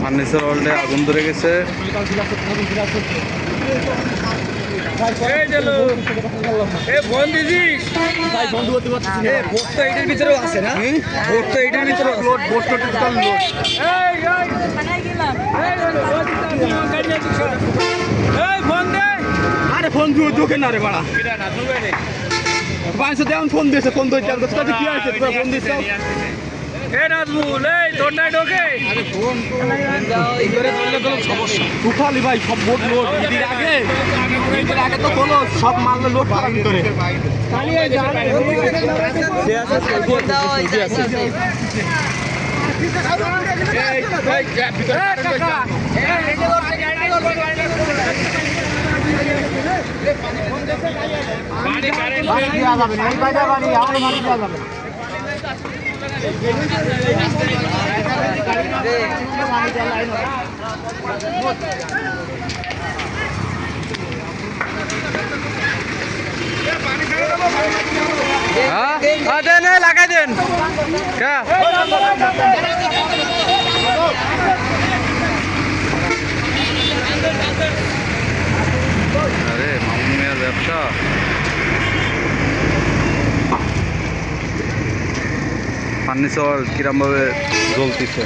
Furniture ওয়ার্ল্ডে আগুন ধরে গেছে। এটার ভিতরেও আছে না? ভোট তো এটার ভিতরে আরে ফোন দিয়ে ঢোকে না রে বাড়া। পাঁচশো দেওয়ান ফোন দিয়েছে, ফোন ধরতে কি আছে ফোন দিচ্ছে। তুফালি ভাই সব বোট লোড ঈদের আগে তো হলো সব মাল লোড করা ভিতরে। দেন লাগাই দেন। আরে মামুন মিয়ার ব্যবসা। ফার্নিচার কিরম ভাবে জ্বলতেছে।